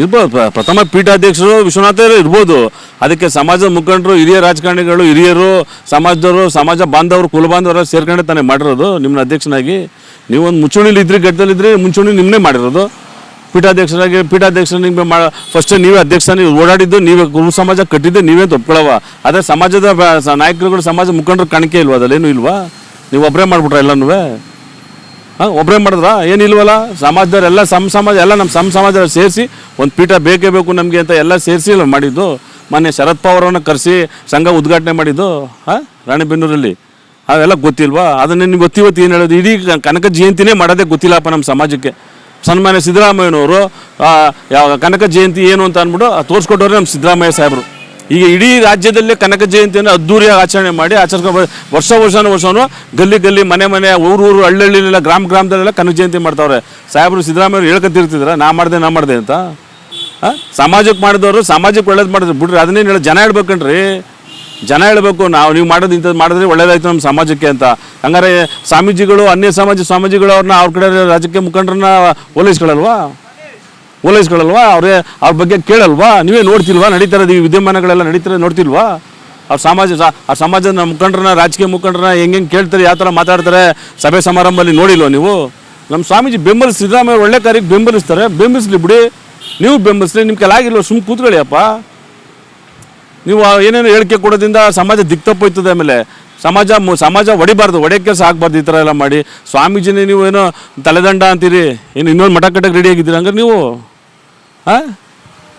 ಇರ್ಬೋದು, ಪ್ರಥಮ ಪೀಠಾಧ್ಯಕ್ಷರು ವಿಶ್ವನಾಥರು ಇರ್ಬೋದು. ಅದಕ್ಕೆ ಸಮಾಜದ ಮುಖಂಡರು, ಹಿರಿಯ ರಾಜಕಾರಣಿಗಳು, ಹಿರಿಯರು, ಸಮಾಜದವರು, ಸಮಾಜ ಬಾಂಧವರು, ಕುಲ ಬಾಂಧವರು ಸೇರ್ಕೊಂಡೆ ತಾನೇ ಮಾಡಿರೋದು ನಿಮ್ಮನ್ನ ಅಧ್ಯಕ್ಷನಾಗಿ. ನೀವೊಂದು ಮುಂಚೂಣಿಲಿ ಇದ್ರಿ, ಗಡ್ಡಲ್ಲಿದ್ರಿ, ಮುಂಚೂಣಿ ನಿಮ್ಮನ್ನೇ ಮಾಡಿರೋದು. ಪೀಠಾಧ್ಯಕ್ಷರ ನಿಮಗೆ ಫಸ್ಟ್ ನೀವೇ ಅಧ್ಯಕ್ಷ, ನೀವು ಓಡಾಡಿದ್ದು ನೀವೇ, ಕುರು ಸಮಾಜ ಕಟ್ಟಿದ್ದು ನೀವೇ ಒಪ್ಕೊಳ್ಳವ. ಆದರೆ ಸಮಾಜದ ನಾಯಕರುಗಳು, ಸಮಾಜ ಮುಖಂಡರು ಕಾಣಿಕೆ ಇಲ್ವಾ? ಅದಲ್ಲೇನು ಇಲ್ವಾ? ನೀವು ಒಬ್ಬರೇ ಮಾಡಿಬಿಟ್ರ ಎಲ್ಲನೂ? ಒಬ್ಬರೇ ಮಾಡಿದ್ರ? ಏನಿಲ್ವಲ್ಲ. ಸಮಾಜದವರೆಲ್ಲ ಸಮಾಜ ಎಲ್ಲ ನಮ್ಮ ಸಮಾಜ ಸೇರಿಸಿ ಒಂದು ಪೀಠ ಬೇಕೇ ಬೇಕು ನಮಗೆ ಅಂತ ಎಲ್ಲ ಸೇರಿಸಿ ಇಲ್ಲ ಮಾಡಿದ್ದು. ಮೊನ್ನೆ ಶರದ್ ಪವಾರನ್ನು ಕರೆಸಿ ಸಂಘ ಉದ್ಘಾಟನೆ ಮಾಡಿದ್ದು ರಾಣೆಬೆನ್ನೂರಲ್ಲಿ. ಅವೆಲ್ಲ ಗೊತ್ತಿಲ್ವಾ? ಅದನ್ನೇ ನೀವು ಗೊತ್ತಿವತ್ತು ಏನು ಹೇಳೋದು? ಇಡೀ ಕನಕ ಜಯಂತಿನೇ ಮಾಡೋದೇ ಗೊತ್ತಿಲ್ಲಪ್ಪ ನಮ್ಮ ಸಮಾಜಕ್ಕೆ. ಸನ್ಮಾನ್ಯ ಸಿದ್ದರಾಮಯ್ಯನವರು ಯಾವ ಕನಕ ಜಯಂತಿ ಏನು ಅಂತ ಅಂದ್ಬಿಟ್ಟು ತೋರಿಸ್ಕೊಟ್ಟವ್ರೆ ನಮ್ಮ ಸಿದ್ದರಾಮಯ್ಯ ಸಾಹೇಬರು. ಈಗ ಇಡೀ ರಾಜ್ಯದಲ್ಲೇ ಕನಕ ಜಯಂತಿಯನ್ನು ಅದ್ದೂರಿಯಾಗಿ ಆಚರಣೆ ಮಾಡಿ ವರ್ಷನೂ ಗಲ್ಲಿ ಮನೆ ಊರು ಹಳ್ಳಿಲೆಲ್ಲ ಗ್ರಾಮದಲ್ಲೆಲ್ಲ ಕನಕ ಜಯಂತಿ ಮಾಡ್ತಾವ್ರೆ. ಸಾಹೇಬರು ಸಿದ್ದರಾಮಯ್ಯರು ಹೇಳ್ಕೊತಿರ್ತಿದ್ರ ನಾ ಮಾಡಿದೆ ಅಂತ. ಸಮಾಜಕ್ಕೆ ಮಾಡಿದವರು ಸಮಾಜಕ್ಕೆ ಒಳ್ಳೇದು ಮಾಡಿದ್ರು ಬಿಡ್ರಿ. ಅದನ್ನೇನು ಹೇಳಿ ಜನ ಹೇಳ್ಬೇಕನ್ರಿ. ಜನ ಹೇಳಬೇಕು, ನೀವು ಮಾಡೋದು ಇಂಥದ್ದು ಮಾಡಿದ್ರೆ ಒಳ್ಳೇದಾಯ್ತು ನಮ್ಮ ಸಮಾಜಕ್ಕೆ ಅಂತ. ಹಂಗಾರೆ ಸ್ವಾಮೀಜಿಗಳು, ಅನ್ಯ ಸ್ವಾಮೀಜಿಗಳು ಅವ್ರನ್ನ ಅವ್ರ ಕಡೆ ರಾಜಕೀಯ ಮುಖಂಡರನ್ನ ಓಲೈಸ್ಕೊಳ್ಳಲ್ವಾ? ಅವ್ರ ಬಗ್ಗೆ ಕೇಳಲ್ವಾ? ನೀವೇ ನೋಡ್ತಿಲ್ವಾ? ನಡೀತಾರದು ಈ ವಿದ್ಯಮಾನಗಳೆಲ್ಲ ನಡೀತಾರೆ, ನೋಡ್ತಿಲ್ವಾ? ಅವ್ರ ಸಮಾಜದ ಮುಖಂಡರನ್ನ, ರಾಜಕೀಯ ಮುಖಂಡರನ್ನ ಹೆಂಗೆ ಕೇಳ್ತಾರೆ, ಯಾವ ಥರ ಮಾತಾಡ್ತಾರೆ ಸಭೆ ಸಮಾರಂಭದಲ್ಲಿ ನೋಡಿಲ್ವ ನೀವು? ನಮ್ಮ ಸ್ವಾಮೀಜಿ ಸಿದ್ದರಾಮಯ್ಯ ಒಳ್ಳೆ ಕಾರ್ಯಕ್ಕೆ ಬೆಂಬಲಿಸ್ಲಿ ಬಿಡಿ. ನೀವು ಬೆಂಬಲಿಸ್ಲಿ, ನಿಮ್ಮ ಕೆಲಾಗಿಲ್ವ? ಸುಮ್ಮನೆ ಕೂತ್ಕೊಳ್ಳಿ ಅಪ್ಪ. ನೀವು ಏನೇನು ಹೇಳಿಕೆ ಕೊಡೋದ್ರಿಂದ ಸಮಾಜ ದಿಕ್ತಪ್ಪೋಯ್ತದೆ. ಆಮೇಲೆ ಸಮಾಜ ಹೊಡಿಬಾರ್ದು, ಹೊಡೆಯೋ ಕೆಲಸ ಆಗಬಾರ್ದು ಈ ಥರ ಎಲ್ಲ ಮಾಡಿ. ಸ್ವಾಮೀಜಿನೇ ನೀವು ಏನೋ ತಲೆದಂಡ ಅಂತೀರಿ, ಇನ್ನೊಂದು ಮಠ ಕಟ್ಟಕ್ಕೆ ರೆಡಿ ಆಗಿದ್ದೀರಿ ಹಂಗಾರೆ ನೀವು?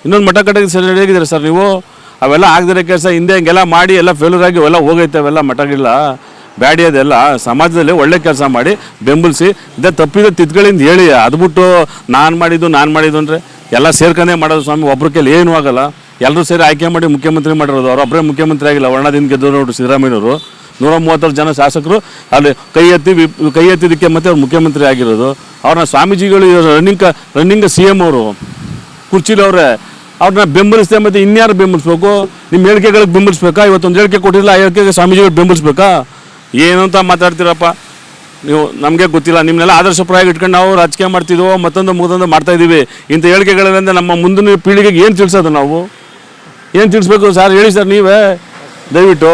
ಇನ್ನೊಂದು ಮಠ ಕಟ್ಟಕ್ಕೆ ರೆಡಿ ಆಗಿದ್ದೀರಾ ಸರ್ ನೀವು? ಅವೆಲ್ಲ ಆಗದಿರೋ ಕೆಲಸ ಹಿಂದೆ ಹಿಂಗೆಲ್ಲ ಮಾಡಿ ಎಲ್ಲ ಫೇಲ್ಯೂರ್ ಆಗಿ ಅವೆಲ್ಲ ಹೋಗೈತೆ. ಅವೆಲ್ಲ ಮಠಗಳಿಲ್ಲ ಬ್ಯಾಡಿ, ಅದೆಲ್ಲ ಸಮಾಜದಲ್ಲಿ ಒಳ್ಳೆ ಕೆಲಸ ಮಾಡಿ ಬೆಂಬಲಿಸಿ. ಇದೇ ತಪ್ಪಿದ ತಿದ್ಗಳಿಂದ ಹೇಳಿ, ಅದು ಬಿಟ್ಟು ನಾನು ಮಾಡಿದ್ದು ಅಂದರೆ ಎಲ್ಲ ಸೇರ್ಕೊಂಡೇ ಮಾಡೋದು ಸ್ವಾಮಿ. ಒಬ್ಬರ ಕೈಲಿ ಏನೂ ಆಗಲ್ಲ. ಎಲ್ಲರೂ ಸೇರಿ ಆಯ್ಕೆ ಮಾಡಿ ಮುಖ್ಯಮಂತ್ರಿ ಮಾಡಿರೋದು. ಅವ್ರು ಒಬ್ಬರೇ ಮುಖ್ಯಮಂತ್ರಿ ಆಗಿಲ್ಲ, ವರ್ಣದಿಂದ ಗೆದ್ದವರು ನೋಡ್ರಿ ಸಿದ್ದರಾಮಯ್ಯನವರು. 136 ಜನ ಶಾಸಕರು ಅಲ್ಲಿ ಕೈ ಎತ್ತಿದ್ದಕ್ಕೆ ಮತ್ತೆ ಅವ್ರು ಮುಖ್ಯಮಂತ್ರಿ ಆಗಿರೋದು. ಅವ್ರನ್ನ ಸ್ವಾಮೀಜಿಗಳು ರನ್ನಿಂಗ್ CM ಅವರು ಕುರ್ಚಿಲವ್ರೆ, ಅವ್ರನ್ನ ಬೆಂಬಲಿಸ್ದೆ. ಮತ್ತು ಇನ್ಯಾರು ಬೆಂಬಲಿಸ್ಬೇಕು? ನಿಮ್ಮ ಹೇಳಿಕೆಗಳಿಗೆ ಬೆಂಬಲಿಸ್ಬೇಕಾ? ಇವತ್ತೊಂದು ಹೇಳಿಕೆ ಕೊಟ್ಟಿಲ್ಲ, ಆ ಹೇಳಿಕೆಗೆ ಸ್ವಾಮೀಜಿಗಳು ಬೆಂಬಲಿಸ್ಬೇಕಾ? ಏನು ಅಂತ ಮಾತಾಡ್ತೀರಪ್ಪ ನೀವು? ನಮಗೆ ಗೊತ್ತಿಲ್ಲ. ನಿಮ್ಮನ್ನೆಲ್ಲ ಆದರ್ಶಪ್ರಾಯ ಇಟ್ಕೊಂಡು ನಾವು ರಾಜಕೀಯ ಮಾಡ್ತಿದ್ವೋ, ಮತ್ತೊಂದು ಮಾಡ್ತಾಯಿದ್ದೀವಿ. ಇಂಥ ಹೇಳಿಕೆಗಳಿಂದ ನಮ್ಮ ಮುಂದಿನ ಪೀಳಿಗೆಗೆ ಏನು ತಿಳಿಸೋದು ನಾವು? ಏನು ತಿಳಿಸ್ಬೇಕು ಸರ್? ಹೇಳಿ ಸರ್ ನೀವೇ ದಯವಿಟ್ಟು.